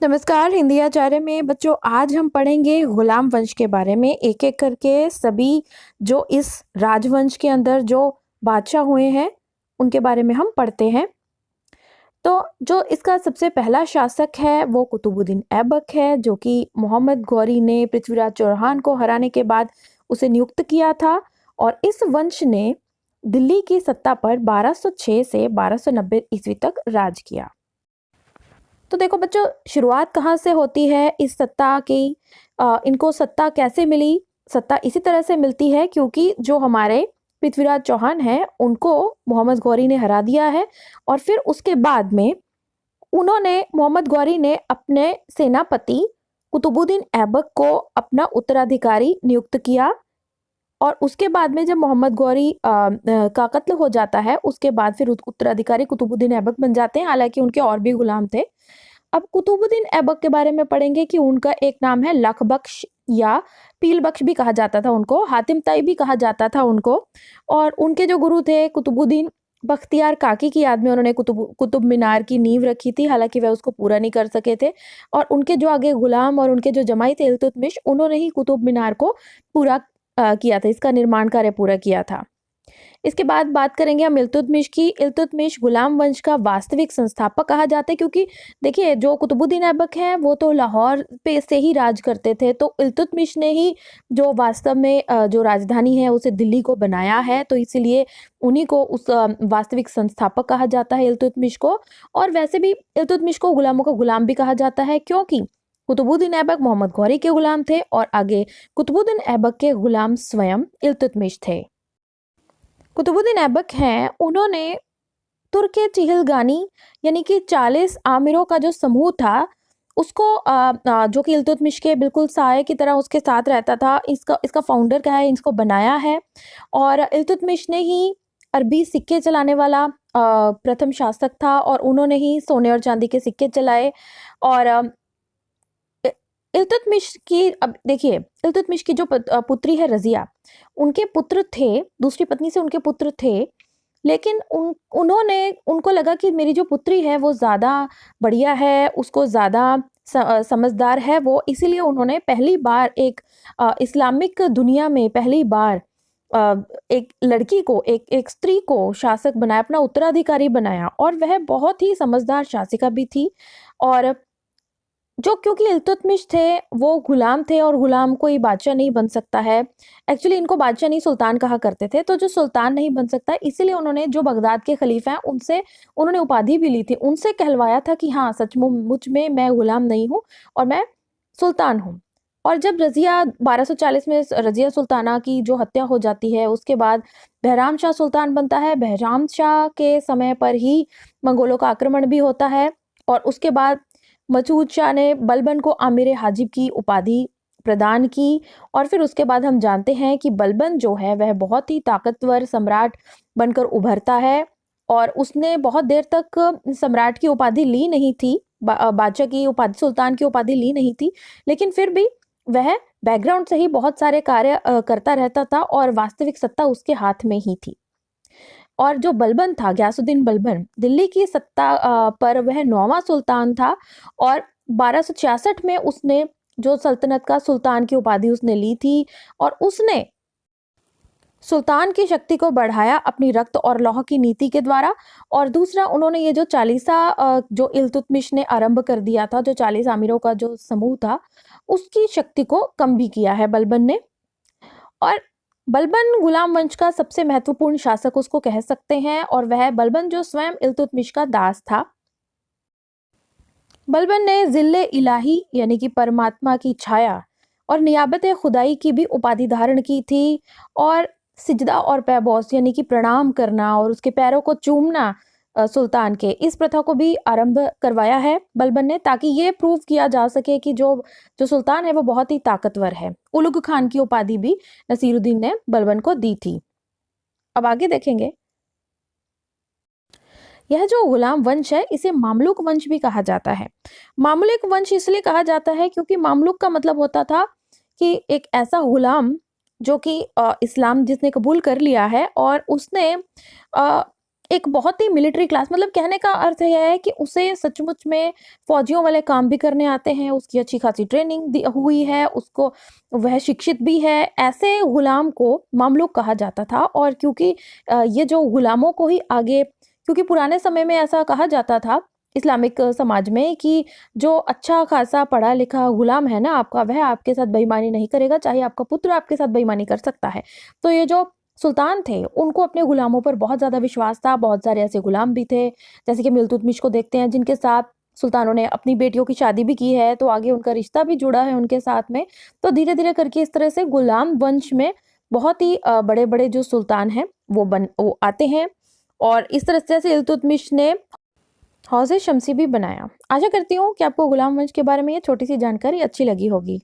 नमस्कार। हिंदी आचार्य में बच्चों आज हम पढ़ेंगे गुलाम वंश के बारे में। एक एक करके सभी जो इस राजवंश के अंदर जो बादशाह हुए हैं उनके बारे में हम पढ़ते हैं। तो जो इसका सबसे पहला शासक है वो कुतुबुद्दीन ऐबक है, जो कि मोहम्मद गौरी ने पृथ्वीराज चौहान को हराने के बाद उसे नियुक्त किया था। और इस वंश ने दिल्ली की सत्ता पर 1206 से 1290 ईस्वी तक राज किया। तो देखो बच्चों, शुरुआत कहाँ से होती है इस सत्ता की। इनको सत्ता कैसे मिली? सत्ता इसी तरह से मिलती है क्योंकि जो हमारे पृथ्वीराज चौहान हैं उनको मोहम्मद गौरी ने हरा दिया है। और फिर उसके बाद में मोहम्मद गौरी ने अपने सेनापति कुतुबुद्दीन ऐबक को अपना उत्तराधिकारी नियुक्त किया। और उसके बाद में जब मोहम्मद गौरी का कत्ल हो जाता है, उसके बाद फिर उत्तराधिकारी कुतुबुद्दीन ऐबक बन जाते हैं। हालांकि उनके और भी गुलाम थे। अब कुतुबुद्दीन ऐबक के बारे में पढ़ेंगे कि उनका एक नाम है लख बख्श या पील बख्श भी कहा जाता था उनको, हातिम ताई भी कहा जाता था उनको। और उनके जो गुरु थे कुतुबुद्दीन बख्तियार काकी की याद में उन्होंने कुतुब मीनार की नींव रखी थी। हालांकि वह उसको पूरा नहीं कर सके थे। और उनके जो आगे गुलाम और उनके जो जमाई थे इल्तुतमिश, उन्होंने ही कुतुब मीनार को पूरा किया था, इसका निर्माण कार्य पूरा किया था। इसके बाद बात करेंगे हम इल्तुतमिश की। इल्तुतमिश गुलाम वंश का वास्तविक संस्थापक कहा जाता है क्योंकि देखिए जो कुतुबुद्दीन ऐबक हैं वो तो लाहौर पे से ही राज करते थे, तो इल्तुतमिश ने ही जो वास्तव में जो राजधानी है उसे दिल्ली को बनाया है। तो इसीलिए उन्हीं को उस वास्तविक संस्थापक कहा जाता है इल्तुतमिश को। और वैसे भी इल्तुतमिश को गुलामों का गुलाम भी कहा जाता है क्योंकि कुतुबुद्दीन ऐबक मोहम्मद गौरी के गुलाम थे और आगे कुतुबुद्दीन ऐबक के गुलाम स्वयं इल्तुतमिश थे। कुतुबुद्दीन ऐबक हैं, उन्होंने तुर्क चिहलगानी यानी कि 40 आमिरों का जो समूह था उसको जो कि इल्तुतमिश के बिल्कुल साये की तरह उसके साथ रहता था, इसका फाउंडर क्या है, इसको बनाया है। और इल्तुतमिश ने ही अरबी सिक्के चलाने वाला प्रथम शासक था और उन्होंने ही सोने और चांदी के सिक्के चलाए। और इल्तुतमिश की, अब देखिए इल्तुतमिश की जो पुत्री है रजिया, उनके पुत्र थे, दूसरी पत्नी से उनके पुत्र थे। लेकिन उनको लगा कि मेरी जो पुत्री है वो ज़्यादा बढ़िया है, उसको ज़्यादा समझदार है वो, इसीलिए उन्होंने पहली बार एक इस्लामिक दुनिया में पहली बार एक लड़की को, एक स्त्री को शासक बनाया, अपना उत्तराधिकारी बनाया। और वह बहुत ही समझदार शासिका भी थी। और जो क्योंकि इल्तुतमिश थे वो गुलाम थे और गुलाम कोई बादशाह नहीं बन सकता है। एक्चुअली इनको बादशाह नहीं सुल्तान कहा करते थे। तो जो सुल्तान नहीं बन सकता, इसीलिए उन्होंने जो बगदाद के खलीफा हैं उनसे उन्होंने उपाधि भी ली थी, उनसे कहलवाया था कि हाँ सचमुच में मैं गुलाम नहीं हूँ और मैं सुल्तान हूँ। और जब रजिया 1240 में रजिया सुल्ताना की जो हत्या हो जाती है, उसके बाद बहराम शाह सुल्तान बनता है। बहराम शाह के समय पर ही मंगोलों का आक्रमण भी होता है। और उसके बाद मसूद शाह ने बलबन को आमिर हाजिब की उपाधि प्रदान की। और फिर उसके बाद हम जानते हैं कि बलबन जो है वह बहुत ही ताकतवर सम्राट बनकर उभरता है। और उसने बहुत देर तक सम्राट की उपाधि ली नहीं थी, बादशाह की उपाधि, सुल्तान की उपाधि ली नहीं थी। लेकिन फिर भी वह बैकग्राउंड से ही बहुत सारे कार्य करता रहता था और वास्तविक सत्ता उसके हाथ में ही थी। और जो बलबन था, गयासुद्दीन बलबन, दिल्ली की सत्ता पर वह 9वां सुल्तान था। और 1266 में उसने जो सल्तनत का सुल्तान की उपाधि उसने ली थी और उसने सुल्तान की शक्ति को बढ़ाया अपनी रक्त और लौह की नीति के द्वारा। और दूसरा, उन्होंने ये जो चालीसा जो इल्तुतमिश ने आरंभ कर दिया था, जो 40 आमिरों का जो समूह था, उसकी शक्ति को कम भी किया है बलबन ने। और बलबन गुलाम वंश का सबसे महत्वपूर्ण शासक उसको कह सकते हैं। और वह बलबन जो स्वयं इल्तुतमिश का दास था। बलबन ने जिल्ले इलाही यानी कि परमात्मा की छाया और नियाबत खुदाई की भी उपाधि धारण की थी। और सिजदा और पैबौस यानी कि प्रणाम करना और उसके पैरों को चूमना सुल्तान के, इस प्रथा को भी आरंभ करवाया है बलबन ने, ताकि ये प्रूव किया जा सके कि जो जो सुल्तान है वो बहुत ही ताकतवर है। उलुग खान की उपाधि भी नसीरुद्दीन ने बलबन को दी थी। अब आगे देखेंगे, यह जो गुलाम वंश है इसे मामलुक वंश भी कहा जाता है। मामलुक वंश इसलिए कहा जाता है क्योंकि मामलुक का मतलब होता था कि एक ऐसा गुलाम जो कि इस्लाम जिसने कबूल कर लिया है और उसने एक बहुत ही मिलिट्री क्लास, मतलब कहने का अर्थ यह है कि उसे सचमुच में फौजियों वाले काम भी करने आते हैं, उसकी अच्छी खासी ट्रेनिंग हुई है, उसको वह शिक्षित भी है। ऐसे गुलाम को मामलूक कहा जाता था। और क्योंकि ये जो गुलामों को ही आगे, क्योंकि पुराने समय में ऐसा कहा जाता था इस्लामिक समाज में कि जो अच्छा खासा पढ़ा लिखा गुलाम है ना आपका, वह आपके साथ बेईमानी नहीं करेगा, चाहे आपका पुत्र आपके साथ बेईमानी कर सकता है। तो ये जो सुल्तान थे, उनको अपने गुलामों पर बहुत ज़्यादा विश्वास था। बहुत सारे ऐसे गुलाम भी थे, जैसे कि मिल्तुतमिश को देखते हैं, जिनके साथ सुल्तानों ने अपनी बेटियों की शादी भी की है, तो आगे उनका रिश्ता भी जुड़ा है उनके साथ में। तो धीरे-धीरे करके इस तरह से गुलाम वंश में बहुत ही बड़े-बड़े जो सुल्तान हैं, वो आते हैं। और इस तरह से इल्तुतमिश ने हौज़-ए-शम्सी भी बनाया। आशा करती हूँ कि आपको गुलाम वंश के बारे में ये छोटी-सी जानकारी अच्छी लगी होगी।